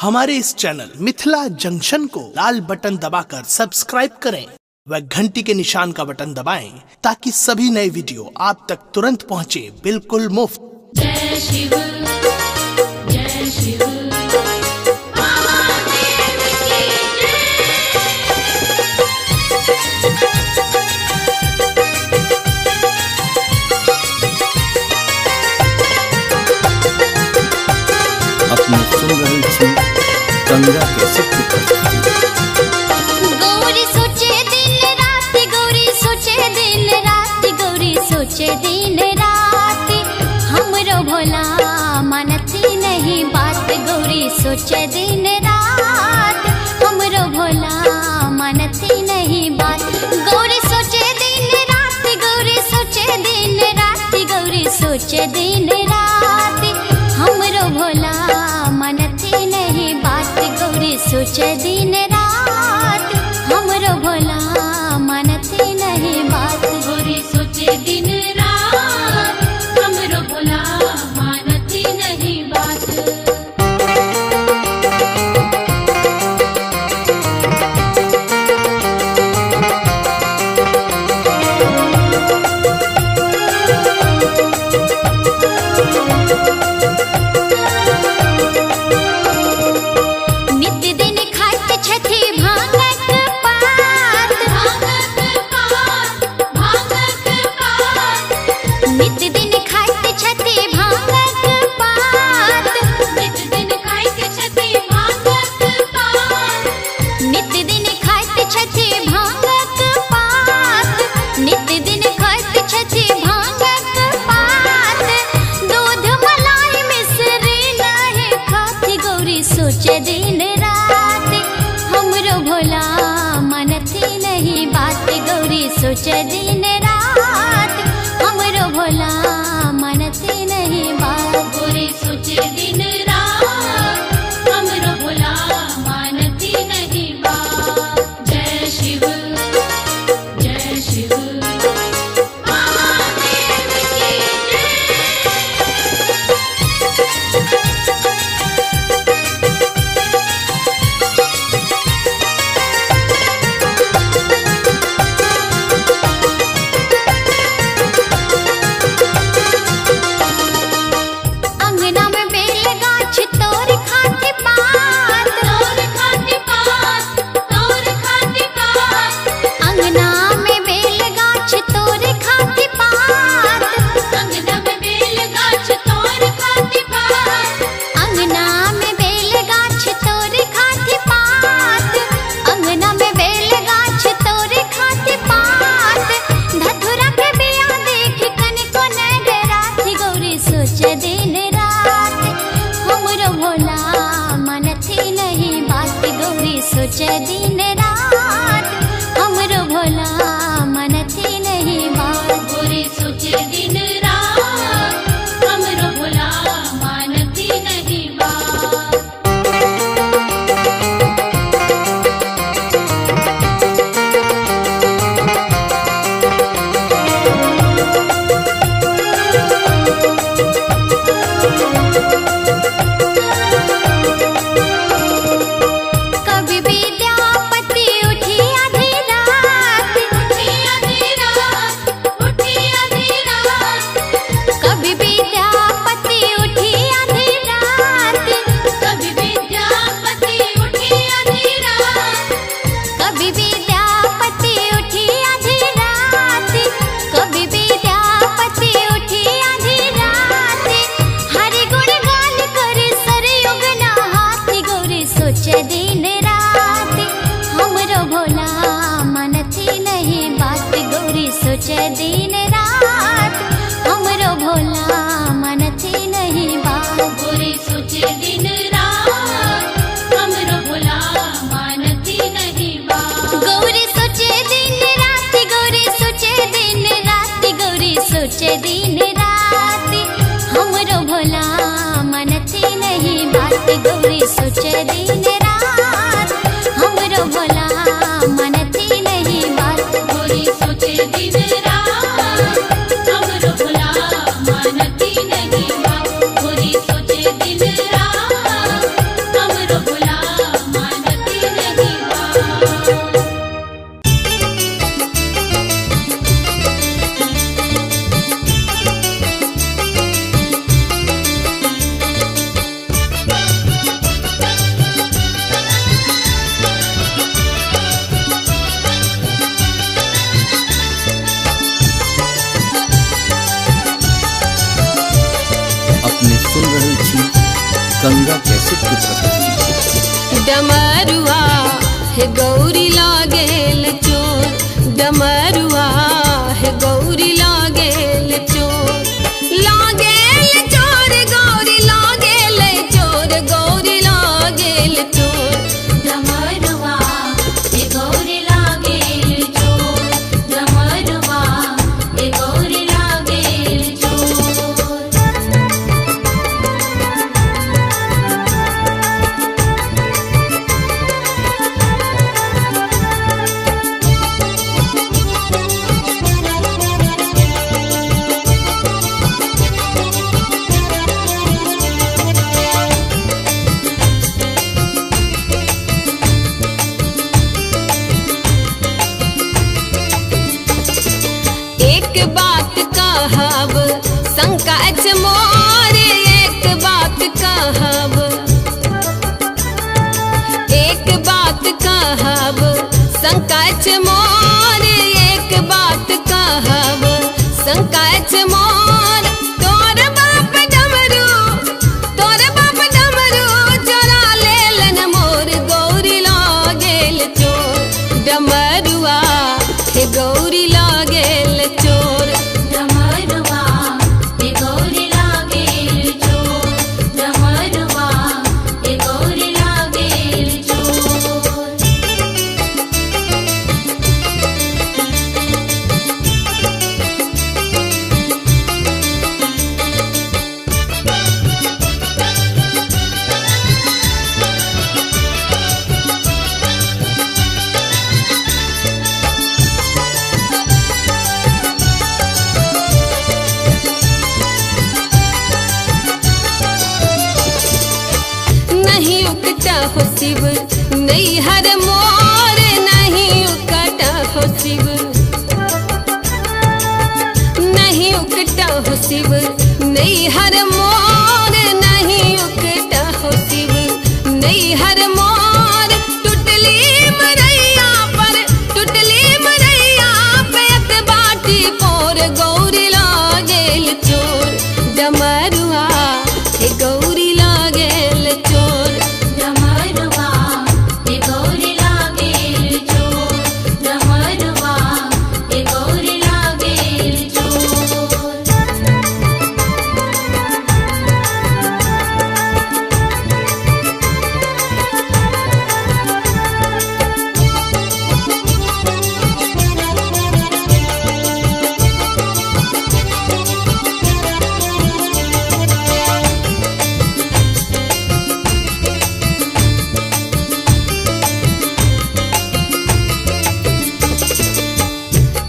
हमारे इस channel Mithila junction को लाल button दबाकर सब्सक्राइब करें व घंटी के निशान का बटन दबाएं ताकि सभी नए वीडियो आप तक तुरंत पहुंचे बिल्कुल मुफ्त। जय शिव जय शिव महादेव की अपने सुन रही थी गंगा कैसे गौरी सोचे दिन रात, गौरी सोचे दिन रात, गौरी सोचे दिन रात, हमरो भोला मानती नहीं बात। गौरी सोचे दिन रात, हमरो भोला मानती नहीं बात। गौरी सोचे दिन रात, गौरी सोचे दिन रात, गौरी सोचे दिन रात, हमरो भोला मानती नहीं बात। गौरी सोचे दिन रात, हमरो भोला मानती नहीं बात। गौरी सोचे दिन रात, हमरो भोला मानती नहीं बात। नित्य दिन खात छथि भांगक पात, भांगक पात, भांगक पात। नित्य दिन खात छथि भांगक पात, नित्य दिन खात छथि भांगक पात। नित्य दिन खात छथि भांगक पात, नित्य दिन खात छथि भांगक पात। दूध मलाई मिश्री नहीं खाती, गौरी सोचे दिन रात, हमरो भोला मानती नहीं बात। गौरी सोचे दिन रात, हमरो भोला मानती नहीं बात। गौरी सोचे दिन रात, हमरो भोला मानती नहीं बात। जय शिव जय शिव महादेव की जय। अंगना में बेल गाछ तोर खाती पात, तोर खाती पात, तोर खाती पात। अंगना में बेल गाछ तोर खाती पात, अंगना में बेल गाछ तोर खाती पात। अंगना में बेल गाछ तोर खाती पात, अंगना में बेल गाछ तोर खाती पात। धतुरा के बिया देख कनिको नै डराती, गौरी सोचे दिन रात, हमरो भोला मानती नहीं बात। गौरी सोचे दिन रात, हमरो भोला मानती नहीं बात। गौरी सोचे दिन रात, हमरो भोला मानती नहीं बात। कभी विद्यापति उठी आधी रात, उठी आधी रात, उठी आधी रात। कभी विद्यापति उठी आधी रात, कभी विद्यापति उठी आधी रात। कभी विद्यापति उठी आधी रात, कभी विद्यापति उठी आधी रात। हरि गुण गान करे सरयुग नहाती, गौरी सोचे दिन रात, हमरो भोला मानती नहीं बात। गौरी सोचे दिन रात, हमरो भोला मानती नहीं बात। गौरी सोचे दिन रात, हमरो भोला मानती नहीं बात। गौरी सोचे दिन रात, गौरी सोचे दिन रात, गौरी सोचे दिन रात, हमरो भोला मानती नहीं बात। गौरी सोचे दिन रात, हमरो भोला मानती नहीं बात। गौरी सोचे दिन रात, हमरो भोला मानती नहीं बात। गौरी सोचे दिन रात, हमरो कैसेट की प्रस्तुति। डमरुआ हे गौरी लागेल चोर, डमरुआ हे गौरी लागेल चोर, लागेल चोर गौरी लागेल चोर, गौरी लागेल चोर। डमरुआ हे गौरी लागेल चोर, डमरुआ हे गौरी लागेल चोर। एक बात कहब संकट मोर, एक बात कहब, एक बात कहब संकट मोर, एक बात कहब संकट मोर। तोर बाप डमरू, तोर बाप डमरू चोरा लेलन मोर, गौरी लागेल चोर। डमरुआ हे गौरी लागेल चोर, डमरुआ हे गौरी लागेल चोर, डमरुआ हे गौरी लागेल चोर। नहीं उकटा हो शिव नहीं हर मोर, नहीं उकटा हो शिव, नहीं उकटा हो शिव नहीं हर मोर, नहीं उकटा हो शिव नहीं हर मोर। टुटली मरैया पर, टुटली मरैया पे बाटी पोर, गौरी लागेल चोर। डमरुआ हे गौरी लागेल चोर, डमरुआ हे गौरी लागेल चोर, डमरुआ हे गौरी लागेल चोर।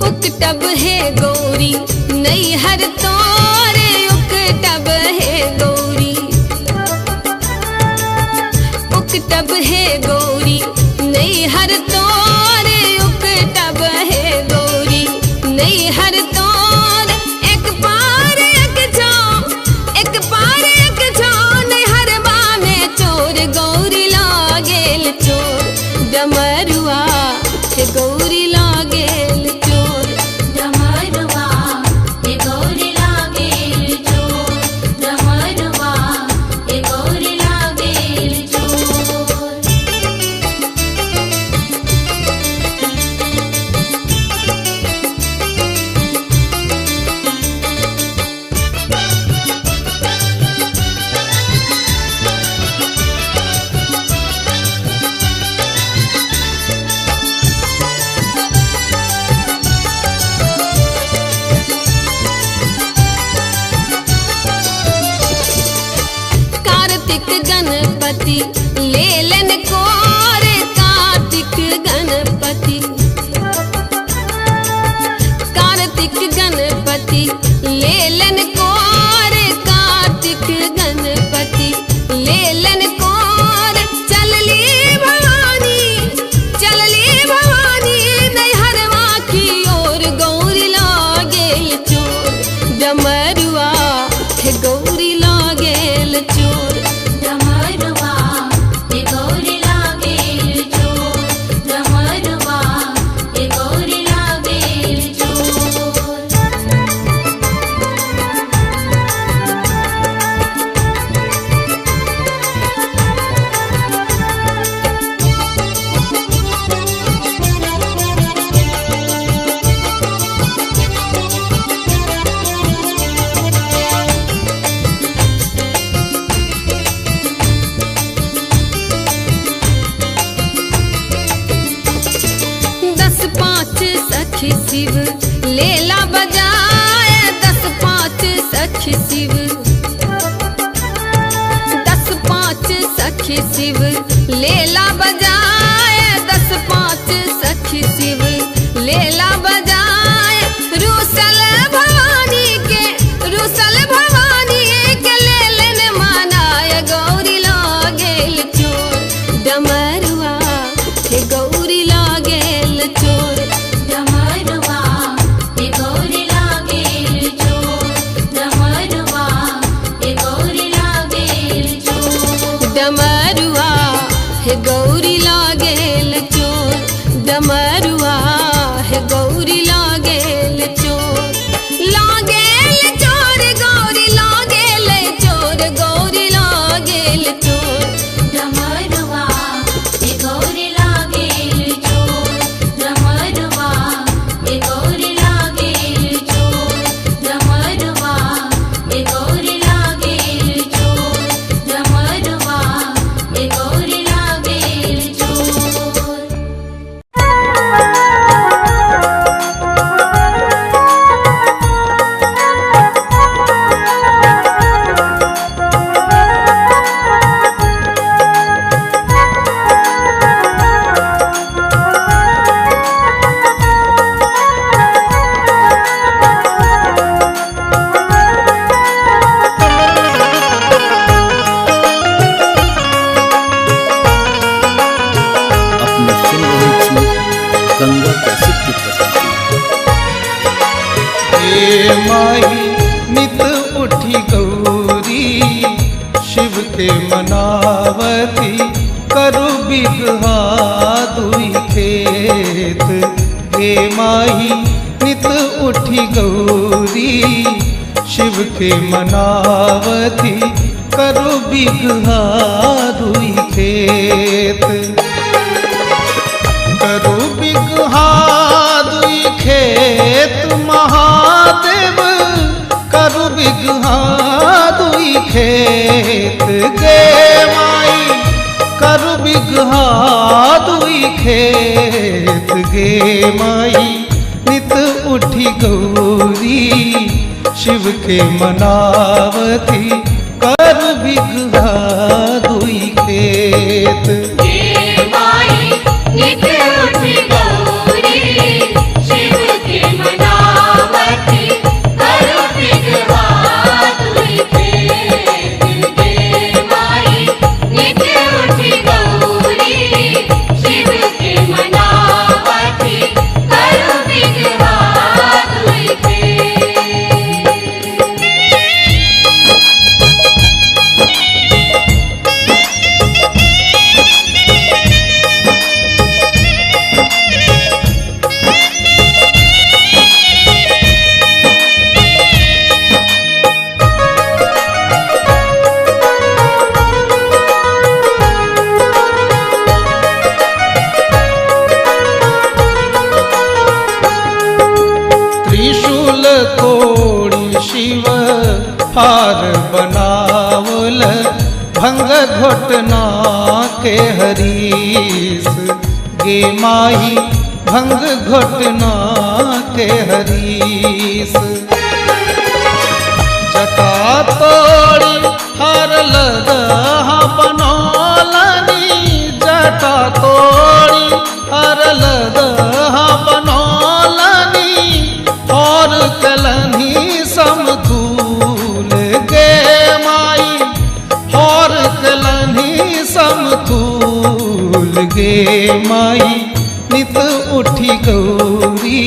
उकटब है गौरी नहीं हर तोरे, उकटब है गौरी, उकटब है गौरी नहीं हर तोरे, उकटब है गौरी नहीं हर तोर। एक पार एक छाँव, एक पार एक छाँव नहीं हरवा में चोर, गौरी लागेल चोर। डमरुआ हे गौरी लागेल चोर, डमरुआ हे गौरी लागेल चोर, डमरुआ हे गौरी लागेल चोर। कार्तिक गणपति लेलन कोर, कार्तिक गणपति, कार्तिक गणपति लेलन कोर, कार्तिक गणपति लेलन कोर। चलली भवानी, चलली भवानी नहीं हरवा की ओर, गौरी लागेल चोर। डमरुआ हे गौरी लागेल चोर, डमरुआ हे गौरी लेला बजाए 10-5 सखी शिव 10-5 सखी शिव लेला बजाए 10-5 सखी शिव लेला बजाए रूसल भवानी के लेलन मनाए गौरी लागेल चोर डमरुआ हे गौरी लागेल चोर डमरुआ हे गौरी लागेल चोर डमरुआ हे गौरी लागेल चोर डमरुआ हे गौरी लागेल चोर डमरुआ हे गौरी लागेल चोर लागेल चोर गौरी लागेल चोर गौरी लागेल चोर डमरुआ हे गौरी लागेल चोर डमरुआ हे गौरी लागेल चोर डमरुआ हे गौरी लागेल चोर डमरुआ हे गौरी लागेल चोर। अपने सुन रहे थी गंगा कैसे की प्रस्तुति। हे माई नित उठी गौरी शिव के मनावती करु बिगहा दुई खेत। हे माई नित उठी गौरी शिव के मनावती करु बिगहा दुई खेत। करु बिगहा दुई खेत महादेव करु बिगहा दुई खेत। गे माई करु बिगहा दुई खेत। गे माई नित उठी गौरी शिव के मनावती करु बिगहा दुई खेत। नित उठी गौरी शिव के मनावती करु बिगहा दुई खेत। गे माई नित उठी गौरी शिव के मनावती करु बिगहा दुई खेत। त्रिशूल तोड़ी शिव हार बनावल भंग घोटना के हरीस। गे माही भंग घोटना के हरीस। जटा तोड़ी हार लदहा बनौलनी जटा तोड़ी हार लदहा बनौलनी और कलनी समतूल। गे माई और कलनी समतूल। गे माई नित उठी गौरी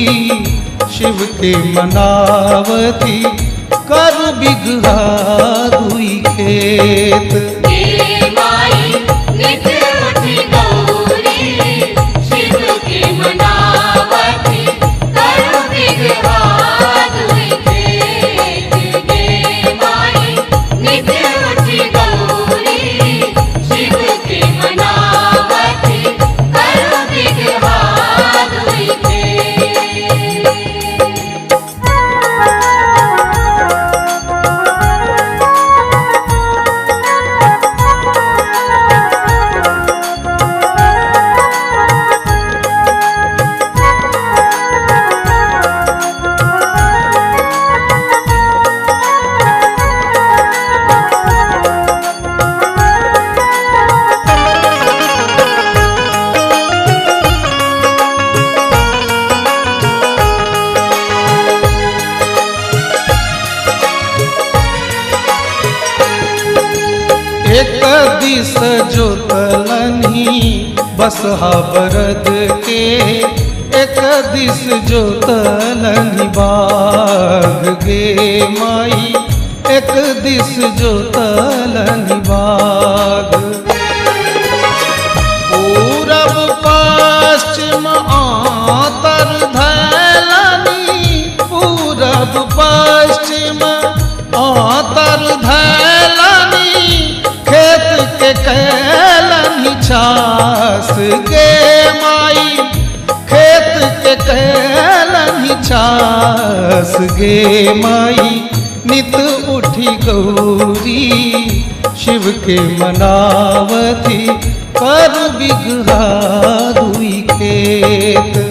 शिव के मनावती करु बिगहा दुई खेत। गे माई नित उठी गौरी शिव के मनावती करु बिगहा दुई खेत। गे माई नित उठी गौरी शिव के मनावती करु बिगहा दुई खेत। दिस जोतलनी बसहा बरद के, एक दिस जोतलनी बाग गे माई, एक दिस जोतलनी बाग। पूरब पश्चिम आतर धैलनी, पूरब पश्चिम आतर धैलनी, खेत के कैलनी छास गे माई, खेत के कैलनी छास गे माई। नित उठी गौरी शिव के मनावती, कर बिगहा दुई खेत।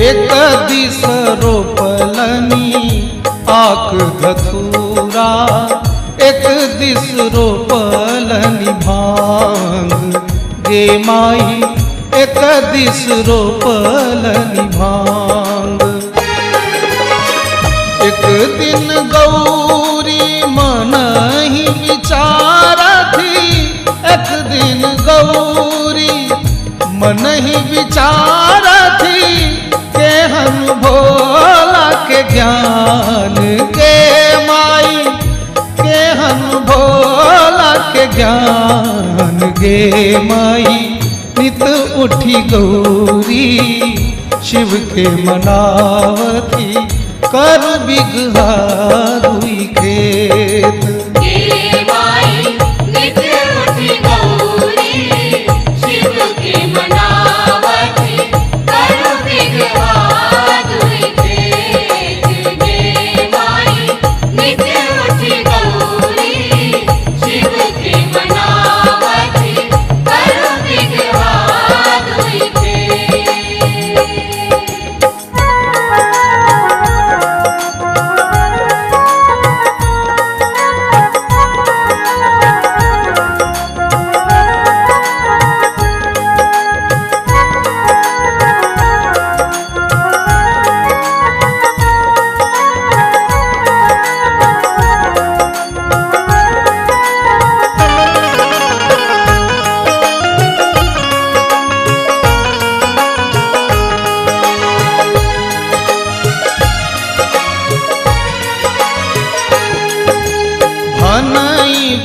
एक दिस रोपलनी आक धतूरा, एक दिस रोपलनी भांग गे माई, एक दिस रोपलनी भांग। एक दिन गौरी मन ही विचारा थी, एक दिन गौरी मन ही विचारा थी, केहन भोला के ज्ञान के माई, केहन भोला के ज्ञान गे माई। नित उठी गौरी शिव के मनावती, कर बिगहा दुई खेत।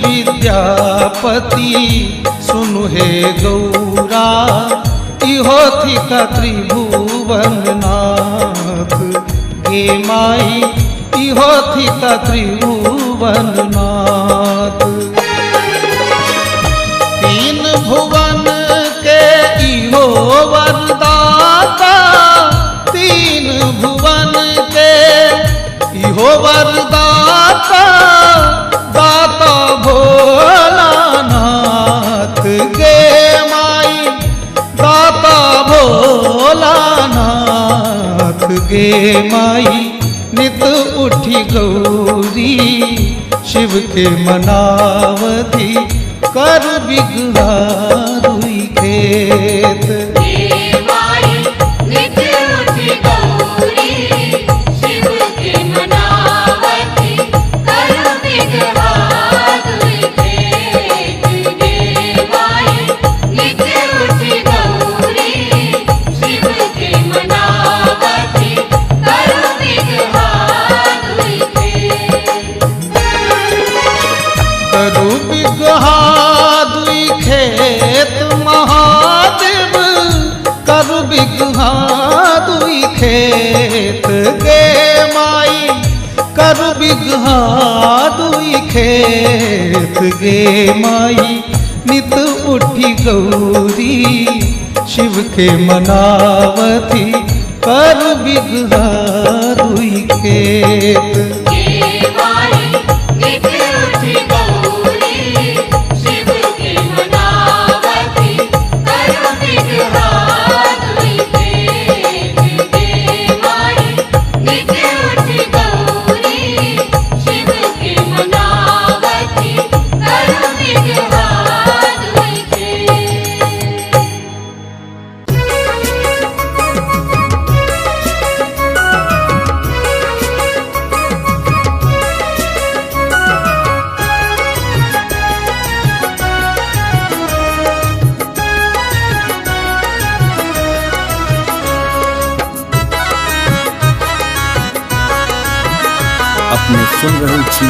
विद्यापति सुनु हे गौरा, इहो थी का त्रिभुवन नाथ गे माई, इहो थी का त्रिभुवन नाथ। तीन भुवन के इहो वरदाता, तीन भुवन के इहो वरदाता, दाता भोलानाथ गे माई, दाता भोलानाथ गे माई। नित उठी गौरी शिव के मनावती, कर बिगहा दुई खेत। करु बिगहा दुई खेत महादेव, करु बिगहा दुई खेत गे माई, कर बिगहा दुई खेत गे माई नित उठी गौरी शिव के मनावती कर बिगहा दुई खेत अपने सुन रहे छी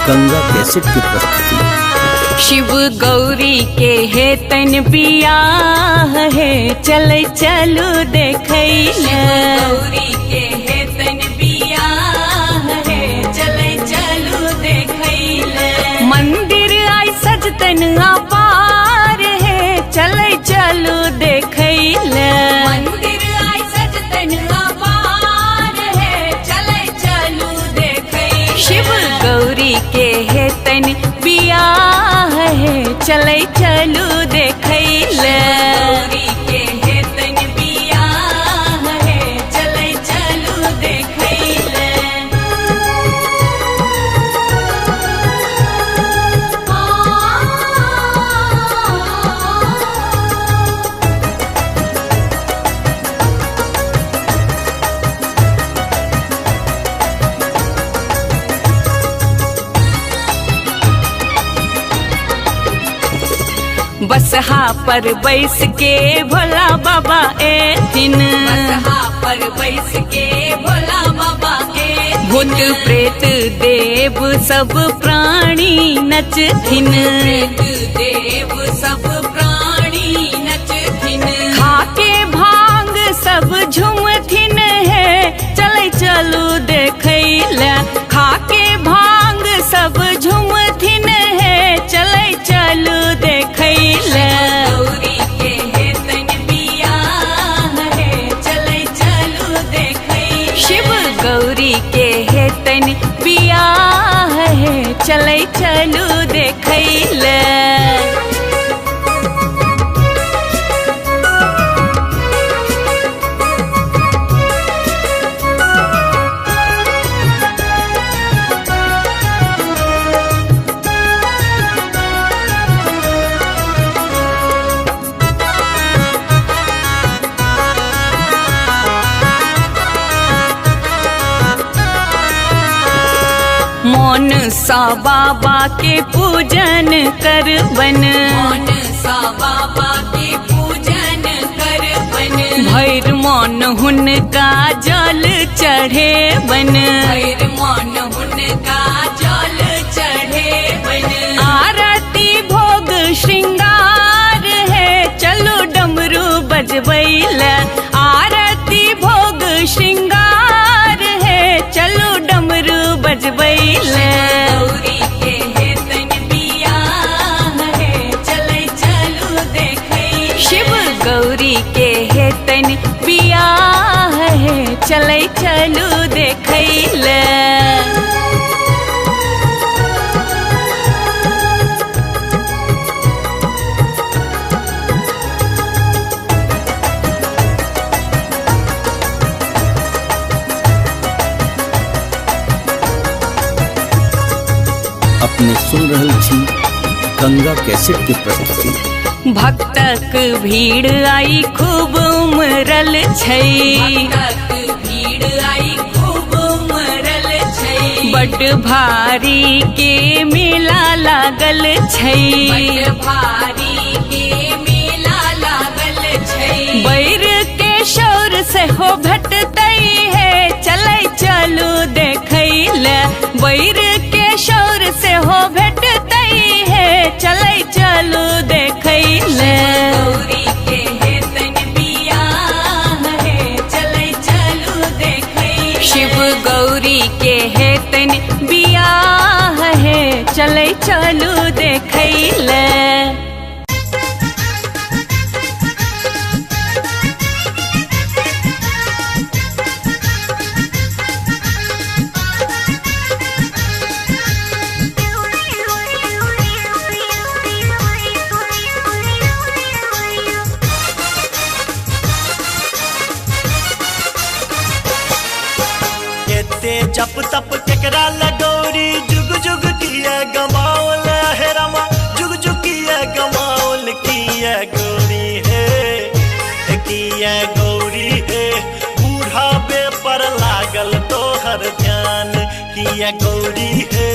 गंगा कैसेट की प्रस्तुति। शिव गौरी के है तन बियाह है चले चलो देखैला। गौरी के है तन बियाह है चले चलो देखैला। मंदिर आई सजतन अपार है चले चलो देखैला। मंदिर आई सजतन अपार है चले चलो देखैला। शिव गौरी के है तन बियाह है चले चलो देखैला। गौरी के है तन बियाह है चले चलो देखैला। बसहा पर बैस के भोला बाबा एथिन। बसहा पर बैस के भोला बाबा एथिन। भूत प्रेत देव सब प्राणी नचथिन। प्रेत देव सब प्राणी नचथिन। खाके भांग सब झुमथिन है चले चलो देखैला। खाके भांग सब झुमथिन है चले चलो देखैला। गौरी के है तन बियाह है चले चलो देखैला। शिव गौरी के है तन बियाह है चले चलो देखैला। मौन सा बाबा के पूजन करबन। मौन सा बाबा के पूजन करबन। भैर मौन हुनका जल चढ़े बन। भैर मौन हुनका जल चढ़े बन। आरती भोग श्रृंगार है चलो डमरू बजबैला। आरती भोग श्रृंगार है चलो डमरू बजबैला। गौरी के है तन बियाह है चले चलो देखैला। शिव गौरी के है तन बियाह है चले चलो देखैला। अपने सुन रहे छी गंगा कैसेट की प्रस्तुति। भक्तक भीड़ आई खूब उमरल छै। भक्तक भीड़ आई खूब उमरल छै। बड भारी के मेला लागल छै। बड भारी के मेला लागल छै। बैर के शौर से हो भेटतै है चले चलो देखैला। बैर के शौर से हो भेटतै है चले चलो देखैला। गौरी के है तन बियाह है चले चलो देखैला। शिव गौरी के है तन में बियाह है, चले चलू देखैले। जप तप केकरा लगौरी, जुग जुग किया गमावल है रमा, जुग जुग किया गमावल किया गौरी है, किया गौरी है। बूढ़ावे पर लागल तोहर ध्यान, किया गौरी है,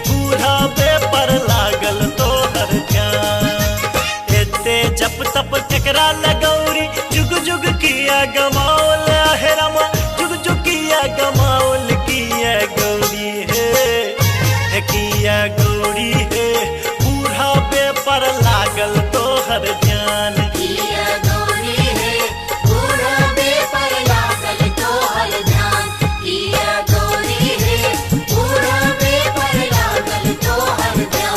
बूढ़ावे पर लागल तोहर ध्यान। एते जप तप केकरा लगौरी, जुग जुग किया गमावल है रमा, जुग जुग किया गमावल किया गौरी है, किया गौरी है। बूढ़ावे पर लागल तोहर ध्यान, किया गौरी है, बूढ़ावे पर लागल तोहर ध्यान। किया गौरी है, बूढ़ावे पर लागल तोहर ध्यान।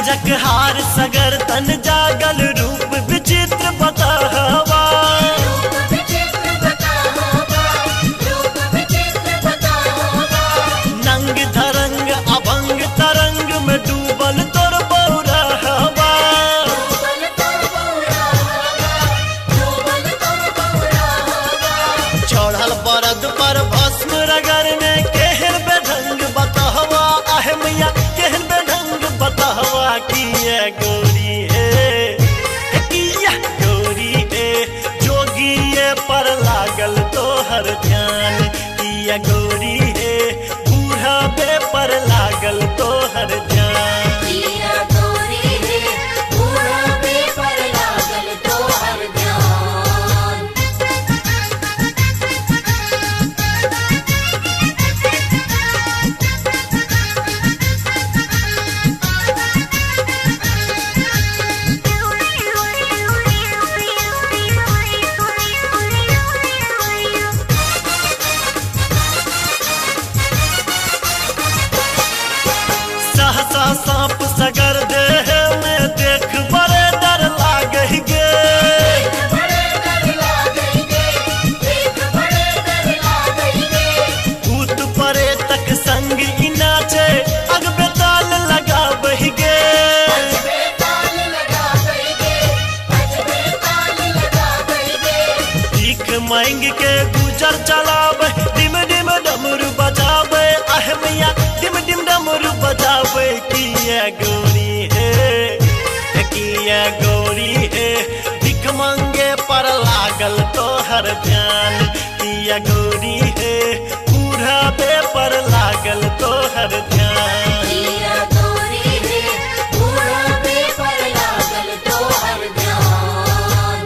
झक हार सगर तन जागल, रूप विचित्र बतावा, रूप विचित्र बतावा, रूप विचित्र बतावा। नंग धरंग अभंग तरंग में डूबल तोर बौरा हवा, डूबल तोर बौरा हवा, डूबल तोर बौरा हवा। चढ़ल बरद पर भस्म रगरने, केहन बेढंग बतावा, आहे मैया केहन बेढंग बतावा। किया गौरी है, किया गौरी है, जोगिए पर लागल तोहर ध्यान। किया गौरी है, बूढ़ावे पर लागल तोहर ध्यान। किया गौरी है, बूढ़ावे पर लागल तोहर ध्यान। सहसा सांप सगर देह में देख बड़े डर लागहि गे, बड़े डर लागहि गे, देख बड़े डर लागहि गे। भूत प्रेतक संग ई नाचे, अग बेताल लगाबहि गे। अजबे ताल लगाबहि गे, अजबे ताल लगाबहि गे। भीख मांग के गुजर चलावे, डिम डिम डमरू बजावे, आहे मैया डिम डिम डमरू बजावे। किया गौरी है, किया गौरी है, भीख मांगे पर लागल तोहर ध्यान। किया गौरी है, बूढ़ावे पर लागल तोहर ध्यान। किया गौरी है, बूढ़ावे पर लागल तोहर ध्यान।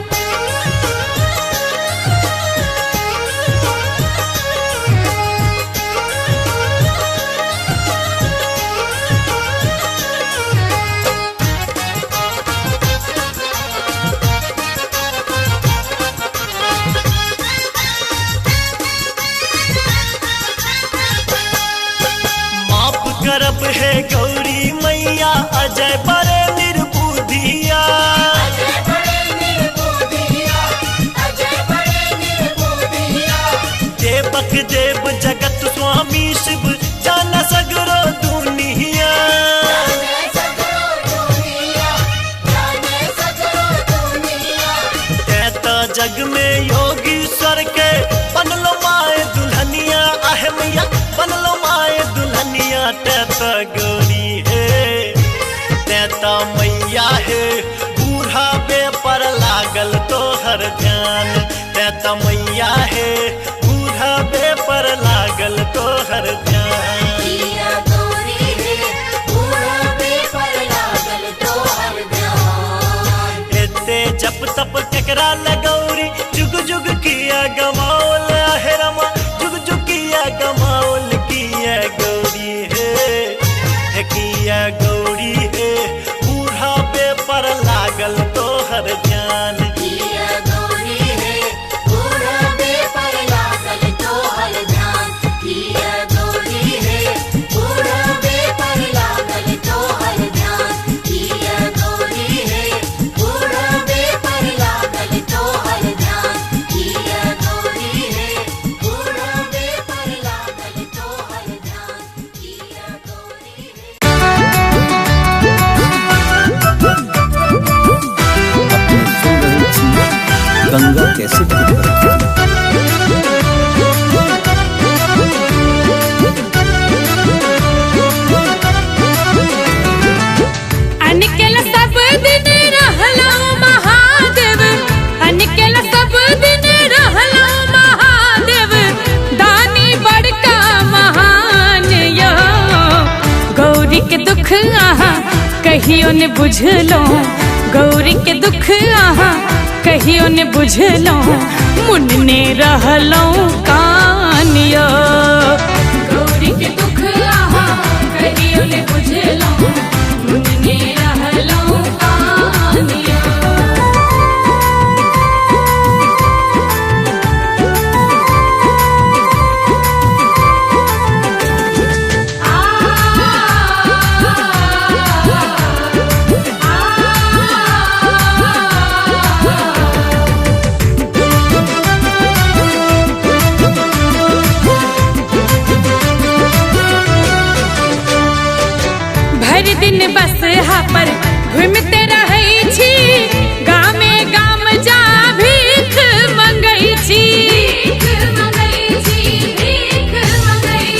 माफ करब है गौरी मैया, अजय बड़े निर्बुद्धिया। अजय बड़े निर्बुद्धिया, अजय बड़े निर्बुद्धिया। देवक देव जगत स्वामी शिव, जान सगरो दुनिया। जाने सगरो दुनिया, जाने सगरो दुनिया। ते तो जग में योगीश्वर के बनलो माए दुल्हनिया, आहे मैया बनलो माए दुल्हनिया। ते तो गौरी है, ते तो मैया है, बूढ़ावे पर लागल तोहर ध्यान। ते तो मैया है, बूढ़ावे पर लागल तोहर ध्यान। किया गौरी है, बूढ़ावे पर लागल तोहर ध्यान। एते जप तप केकरा लगौरी जुग जुग किया गमावल है रमा जुग जुग किया गमावल किया गौरी है किया गौरी है बूढ़ा पे पर लागल तोहर जान किया गौरी है बूढ़ा पे पर लागल तोहर ध्यान किया गौरी है बूढ़ा पे पर लागल तोहर ध्यान किया गौरी है बूढ़ा पे पर लागल तोहर ध्यान किया गौरी है बूढ़ा पे पर लागल तोहर ध्यान किया गौरी है। अपने सुन रहे थी गंगा कैसेट की प्रस्तुति। अनकेल सब दिन रहलो महादेव अनकेल सब दिन रहलो महादेव दानी बड़का महान यो गौरी के दुख आहा कहियो ने बुझलो गौरी के दुख आहा कहियो ने बुझलो मुन्ने रहलो कान यो गौरी के दुख आहा कहियो ने बुझलो मुन्ने रहलो कान यो। भर दिन बस हा पर घूमते रहै छी गामे गाम जा भीख मंगै छी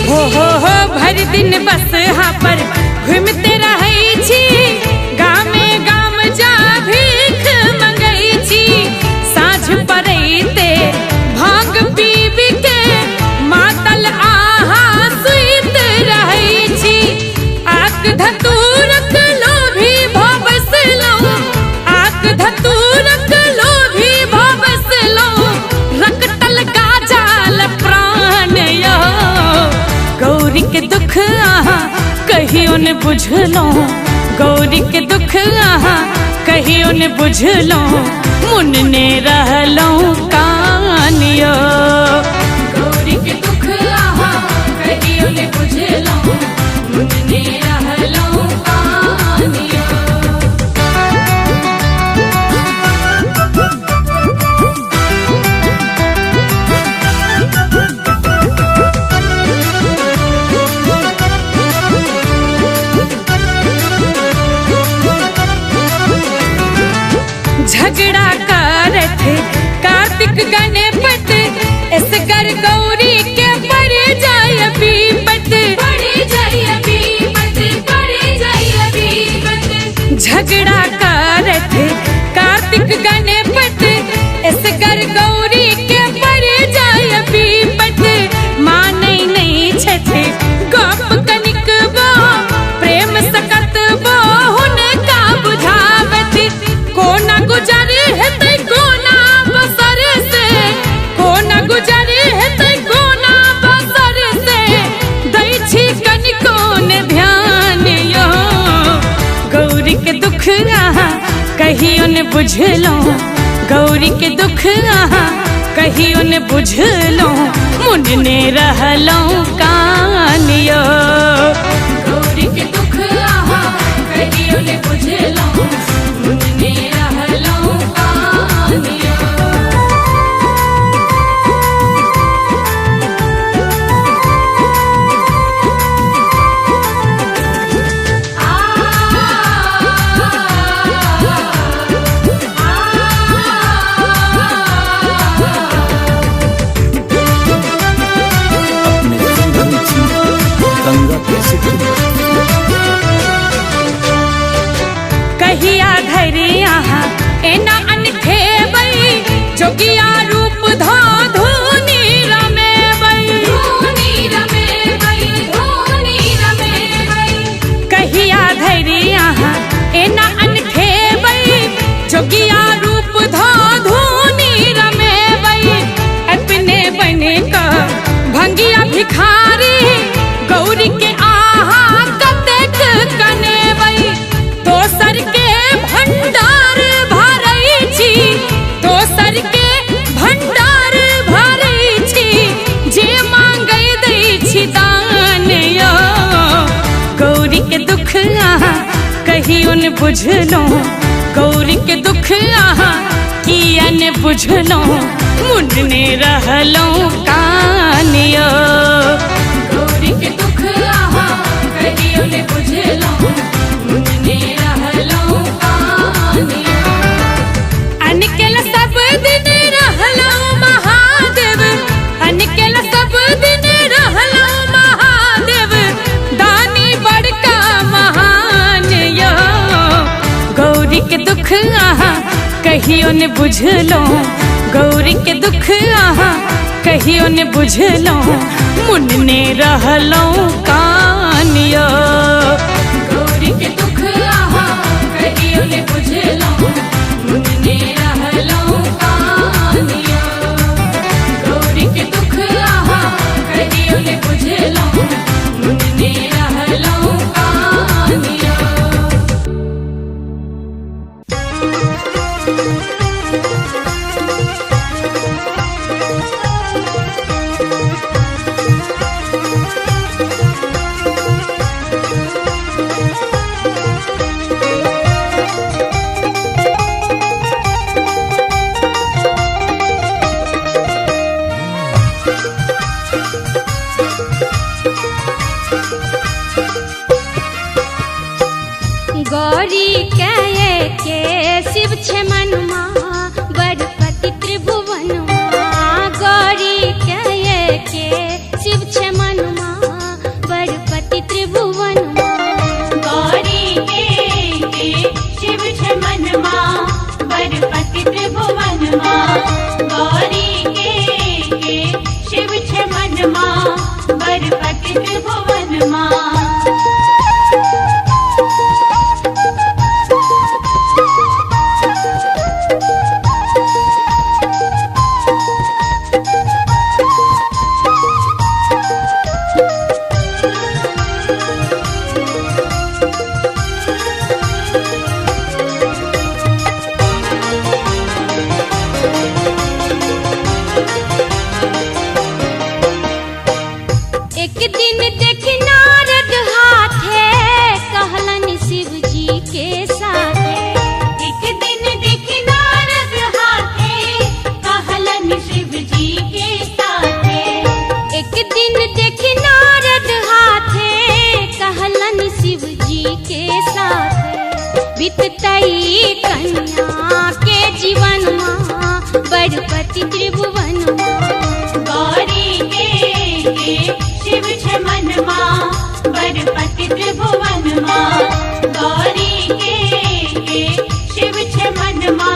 हो भर दिन बस हा पर घूमते रहै छी गामे गाम जा भीख मंगै छी साँझ पड़ैते भांग पीब के मातल आहा सुइत रहै छी आक धतूरक लोभी भवसलो आक धतूरक लोभी भवसलो रकटल गाजाल प्राण यो गौरी के दुख आहा कहियो ने बुझलो गौरी के दुख आहा कहियो ने बुझलो मुन्ने रहलो कान यो गौरी के दुख आहा कहियो ने बुझलो मुन्ने रहलो कान यो। झगड़ा करत कार्तिक गणपत इसकर गौरी के पड़ जाय बीपत झगड़ा करत कार्तिक गणपत इसकर गौरी के पड़ जाय बीपत मानै नहीं छथे गप कनिक बो प्रेम सकत बो हुनका बुझावत कोना गुजरे हेतै कोना बसर से कोना गुजरे हेतै कोना बसर से दै छी कनिको ने ध्यान यो गौरी के दुख आहा कहियो ने बुझलो गौरी के दुख आहा कहियो ने बुझलो मुन्ने रहलो कान यो गौरी के दुख आहा कहियो ने बुझलो मुन्ने रहलो कान यो। अपने सुन रहे थी गंगा कैसेट की प्रस्तुति। कहिया धरि आहा एना अनखेबै जोगिया रूप धो धुनी रमेबै कहिया धरि आहा एना अनखेबै जोगिया रूप धो न बुझलो गौरी के दुख आहा किया न बुझलो मुंडने रहलो कानियो गौरी के दुख आहा कहियो न बुझलो मुंडने रहलो कानियो अनकेल सब दिन रहलो महादेव अनकेल सब दिन रहलो महादेव दानी बड़का महान यो गौरी के दुख आहा कहियो न बुझलो गौरी के दुख आहा कहियो न बुझलो मुन्ने रहलो कानियो गौरी के दुख आहा कहियो न बुझलो मुन्ने रहलो कानियो गौरी के दुख आहा कहियो न बुझलो मुन्ने रहलो कानियो। गौरी के शिव छे मनुमा बड़पति त्रिभुवनुमा गौरी के शिव छे मनुमा बड़पति त्रिभुवनुमा गौरी के शिव छे मनुमा बड़पति त्रिभुवनुमा गौरी के शिव छे मनुमा बड़पति त्रिभुवनुमा। एक दिन देख नारद हाथे कहलन शिव जी के साथे एक दिन देख नारद हाथे कहलन शिव जी के साथे एक दिन देख नारद हाथे कहलन शिव जी के साथे बीततई कन्या के जीवन माँ बड़पति त्रिभुवन गौरी के शिव छे मनुमा बड़पति त्रिभुवनुमा गौरी के शिव छे मनुमा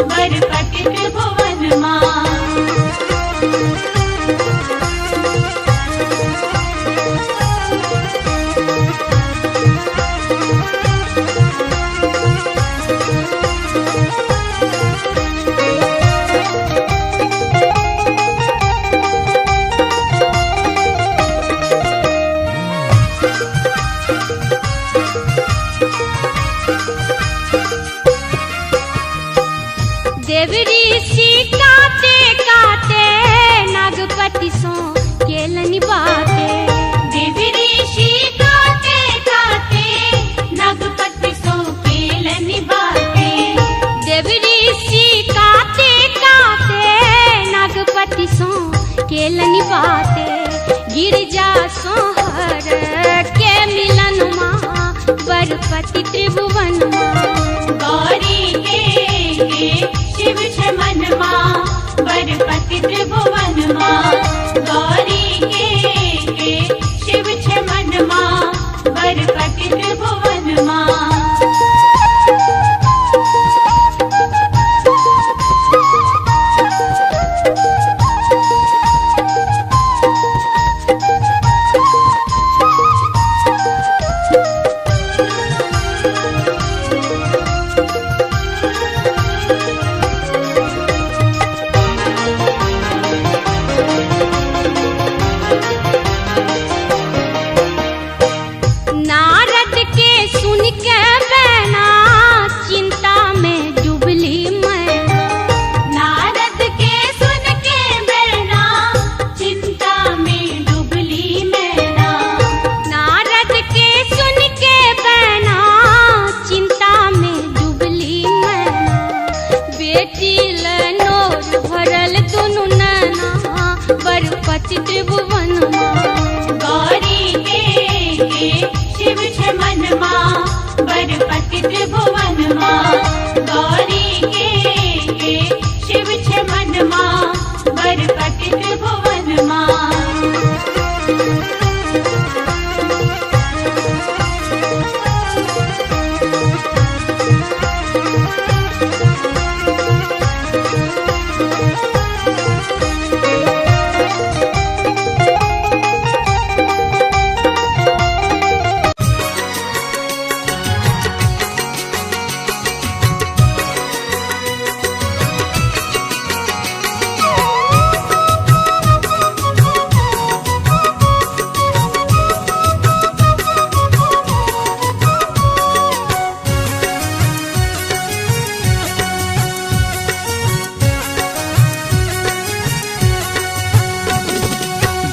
बड़पति त्रिभुवनुमा। देव ऋषि काते काते नागपति सो केलनि बाते देव ऋषि काते काते नागपति सो केलनि बाते देव ऋषि काते काते नागपति सो केलनि बाते गिरजा सोहर के मिलन माँ बड़पति त्रिभुवन गौरी के शिव छे मनुमा बड़पति त्रिभुवनुमा गौरी के शिव छे मनुमा बड़पति त्रिभुवनुमा।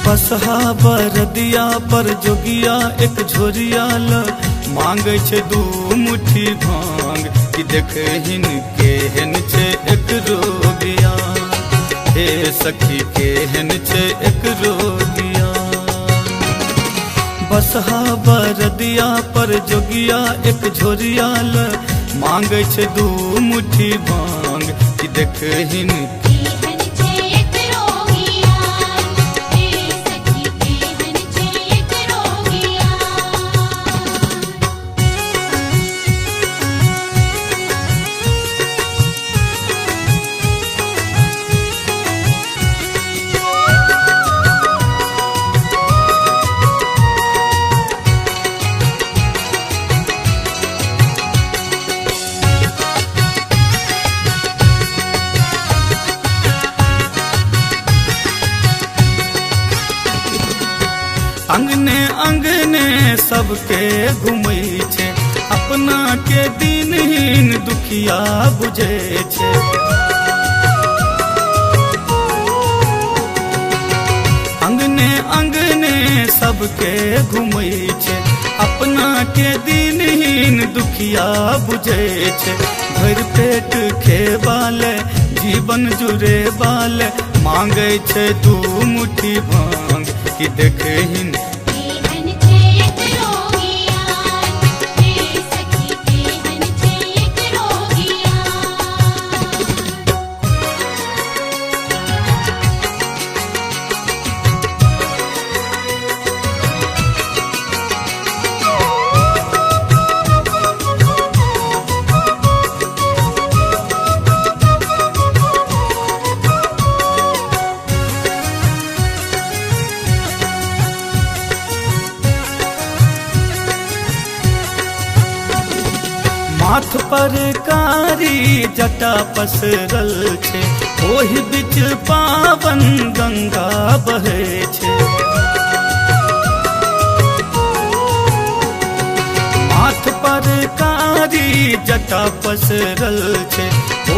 बसहा बरदिया पर जोगिया एक झोरिया ल मांगे छे दू मुट्ठी भांग कि देखहिन केहन छे एक रोगिया हे सखी केहन छे एक रोगिया। बसहा बरदिया पर जोगिया एक झोरिया ल मांगे छे दू मुट्ठी भांग कि देखहिन केहन छे एक रोगिया, हे सखी केहन छे एक रोगिया। अंगने अंगने सबके घुमै छे अपना के दिनहीन दुखिया बुझे छे। अंगने अंगने सबके घुमै छे अपना के दिनहीन दुखिया बुझे छे। भर पेट खेबाले जीवन जुरे बाले मांगे छे दू मुट्ठी भांग कि देखहिन केहन छे एक रोगिया, हे सखी केहन छे एक रोगिया। माथ पर कारी जटा पसरल छे ओहि बीच पावन गंगा बहे छे। माथ पर कारी जटा पसरल छे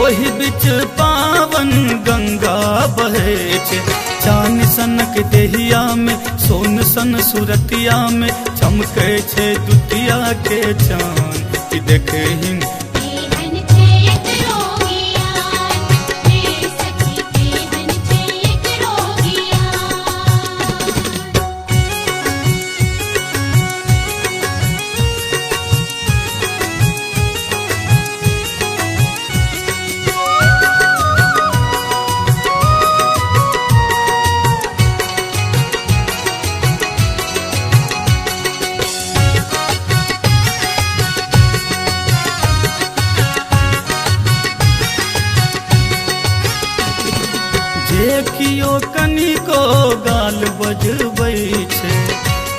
ओहि बीच पावन गंगा बहे छे। चान सनक देहिया में सोन सन सुरतिया में चमके छे दुतिया के चान कि देखहिन केहन छे एक रोगिया, हे सखी केहन छे एक रोगिया। जे कियो कनिको गाल बजबै छे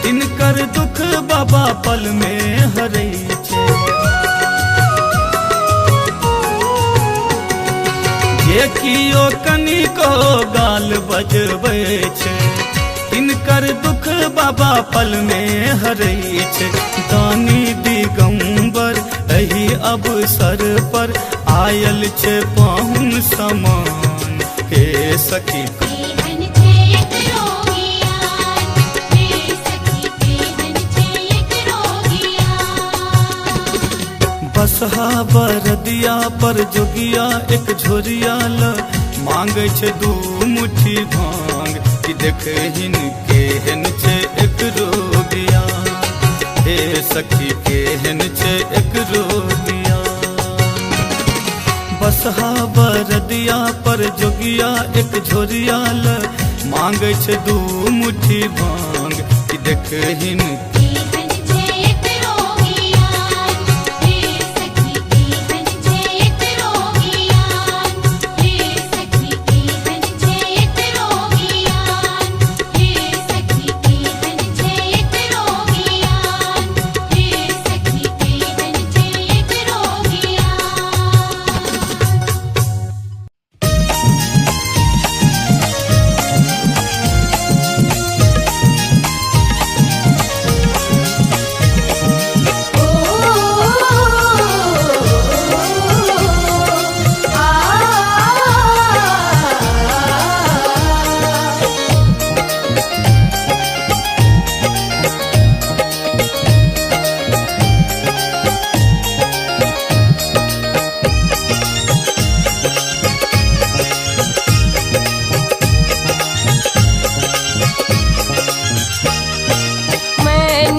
तिनकर दुख बाबा पल में हरै छे। जे कियो कनिको गाल बजबै छे तिनकर दुख बाबा पल में हरै छे। दानी दिगंबर एही अवसर पर आयल छे पाहुन समान हे सखी केहन छे एक रोगिया, हे सखी केहन छे एक रोगिया। बसहा बरदिया पर जोगिया एक झोरिया ल मांगे छे दू मुट्ठी भांग कि देखहिन केहन छे एक रोगिया हे सखी केहन छे एक रोगिया। बसहा बरदिया पर जोगिया एक झोरिया ल मांगे छे दू मुट्ठी भांग कि देखहिन केहन छे एक रोगिया, हे सखी केहन छे एक रोगिया। हे सखी केहन छे एक रोगिया, हे सखी केहन छे एक रोगिया। हे सखी केहन छे एक रोगिया।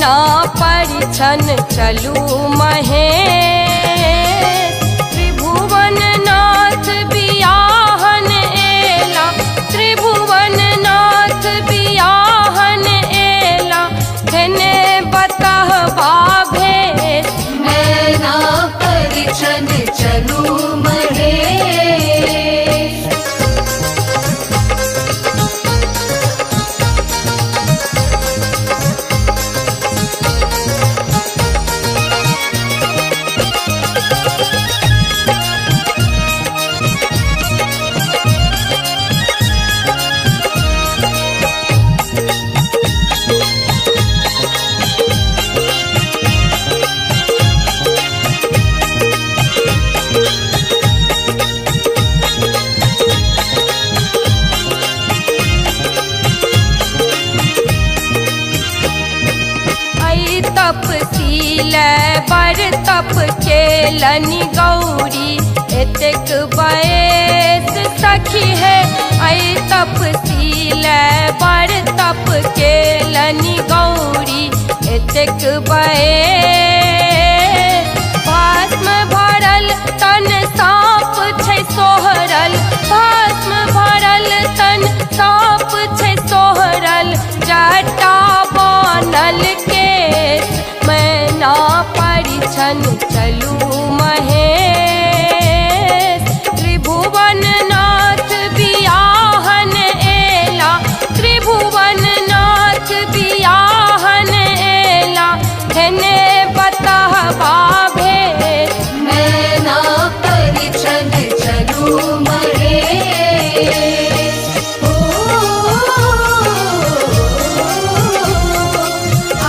मैना परिछन चलू महेश त्रिभुवन नाथ बियाहन एला त्रिभुवन नाथ बियाहन एला धने बतहबा भेष मैना परिछन चलू महेश। तपसील बर तप केलनि गौरी एतेक बयस सखी है ऐ तपसील बर तप केलनि गौरी एतेक बयस भस्म भरल तन साँप छै सोहरल भस्म भरल तन साँप छै सोहरल जटा बनल केश मैना परिछन चलू महेश त्रिभुवन नाथ बियाहन एला त्रिभुवन नाथ बियाहन एला धने बतहबा भेष मैना परिछन चलू महेश। ओ आ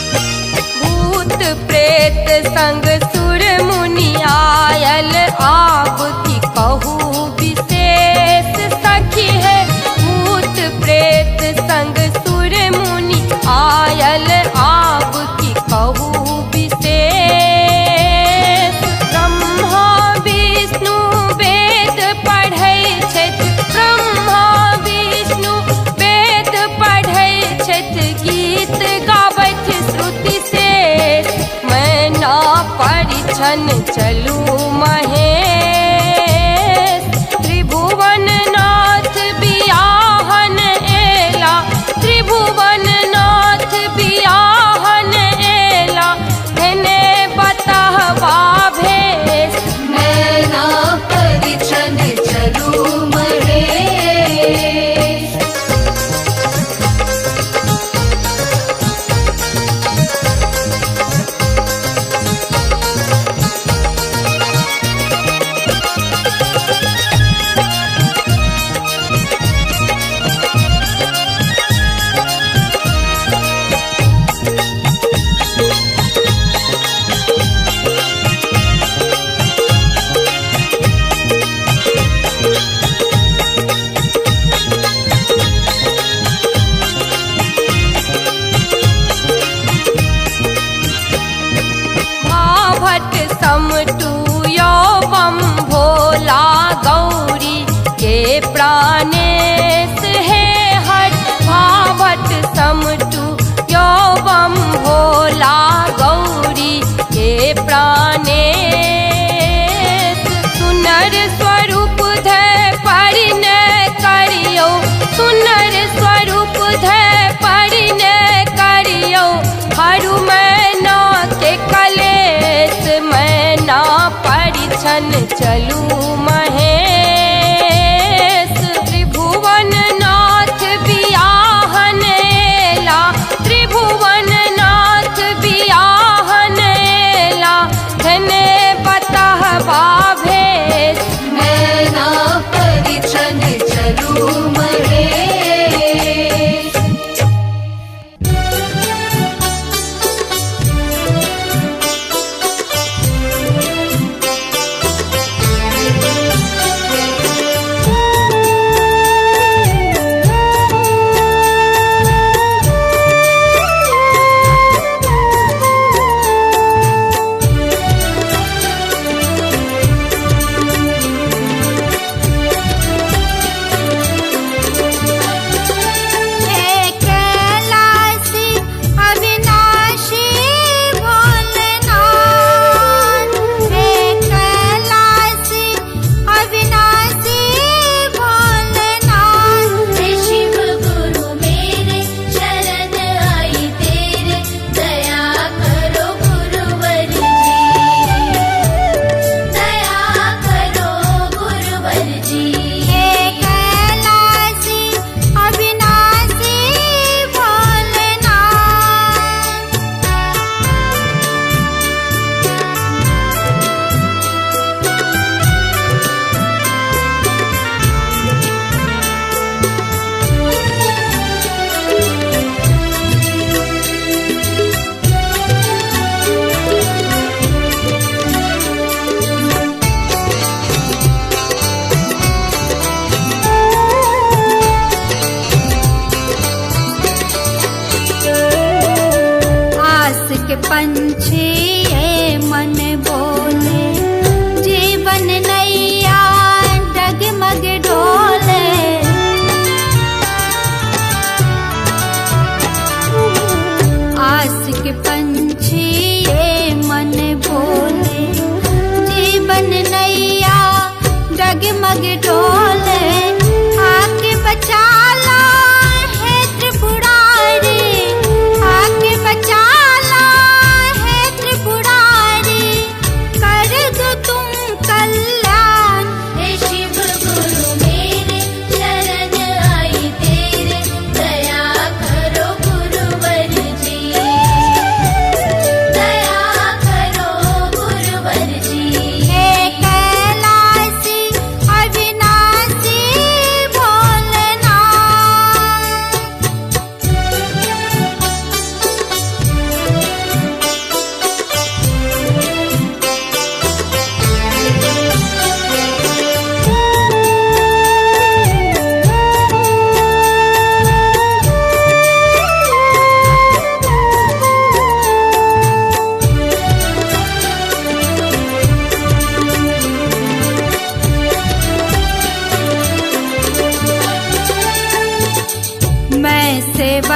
भूत प्रेत संग सुर मुनि आयल आब की कहू विशेष सखी है भूत प्रेत संग सुर मुनि आयल आब की कहू विशेष ब्रह्मा विष्णु वेद पढ़ै छथि ब्रह्मा विष्णु वेद पढ़ै छथि गीत गाबैत श्रुति शेष मैना परिछन चलू महेश त्रिभुवन नाथ बियाहन एला त्रिभुवन नाथ बियाहन एला धने बतहबा भेष मैना परिछन चलू महेश। भाभट समटू यौवम भोला गौरी के प्राणेश है हर भाभट समटू यौवम भोला गौरी के प्राणेश सुनर स्वरूप धय परिणय करियो सुनर स्वरूप धय परिणय करियो हरु मैना के कलेश मैना परिछन चलू महेश त्रिभुवन नाथ बियाहन एला त्रिभुवन नाथ बियाहन एला धने बतहबा भेष मैना परिछन चलू महेश।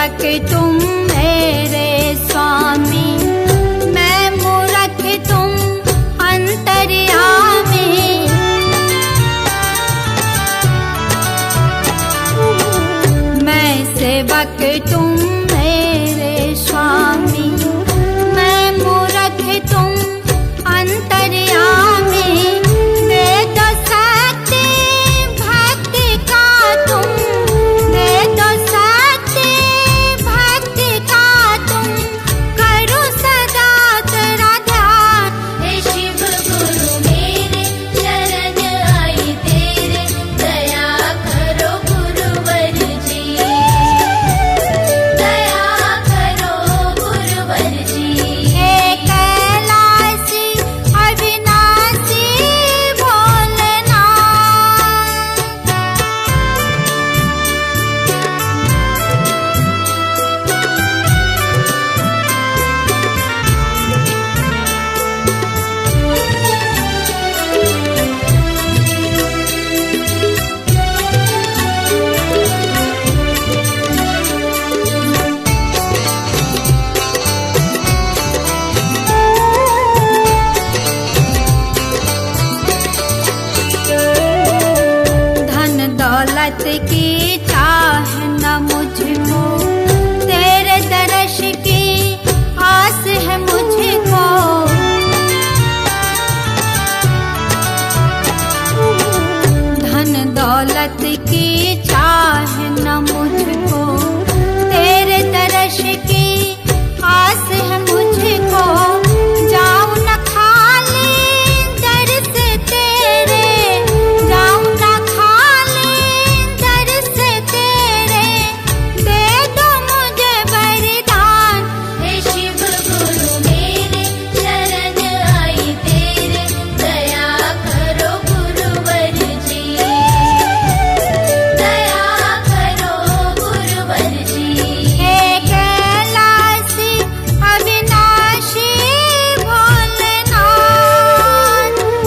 सेवक तुम मेरे स्वामी, मैं मूरख तुम अंतर्यामी। मैं सेवक तुम मेरे स्वामी, मैं मूरख तुम अंतर्यामी। वेद सत्य भक्ति का तुम, वेद सत्य भक्ति का तुम, करो सदा तेरा ध्यान। हे शिव गुरु मेरे शरण आई तेरे, दया करो गुरुवर जी, दया करो गुरुवर जी। हे कैलासी अविनाशी धन दौलत की चाह न मुझको, तेरे दर्श की आस है मुझको। धन दौलत की चाह न मुझको, तेरे दर्श की आस है मुझको। जाऊं न खाली दर से तेरे, जाऊं न खाली दर से तेरे, दे दो मुझे वरदान। हे शिव गुरु मेरे शरण आई तेरे, दया करो गुरुवर जी, दया करो गुरुवर जी। हे कैलासी अविनाशी भोलेनाथ,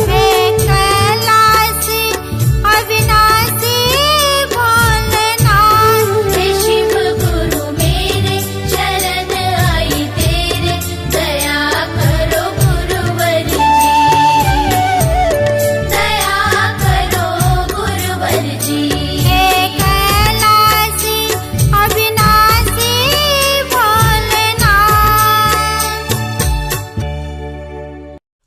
हे कैलासी अविनाशी भोलेनाथ। हे शिव गुरु मेरे शरण आई तेरे, दया करो गुरुवर जी, दया करो गुरुवर जी। हे कैलासी अविनाशी भोलेनाथ।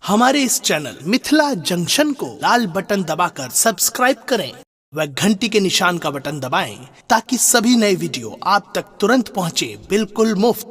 हमारे इस चैनल मिथिला जंक्शन को लाल बटन दबाकर सब्सक्राइब करें व घंटी के निशान का बटन दबाएं ताकि सभी नए वीडियो आप तक तुरंत पहुंचे बिल्कुल मुफ्त।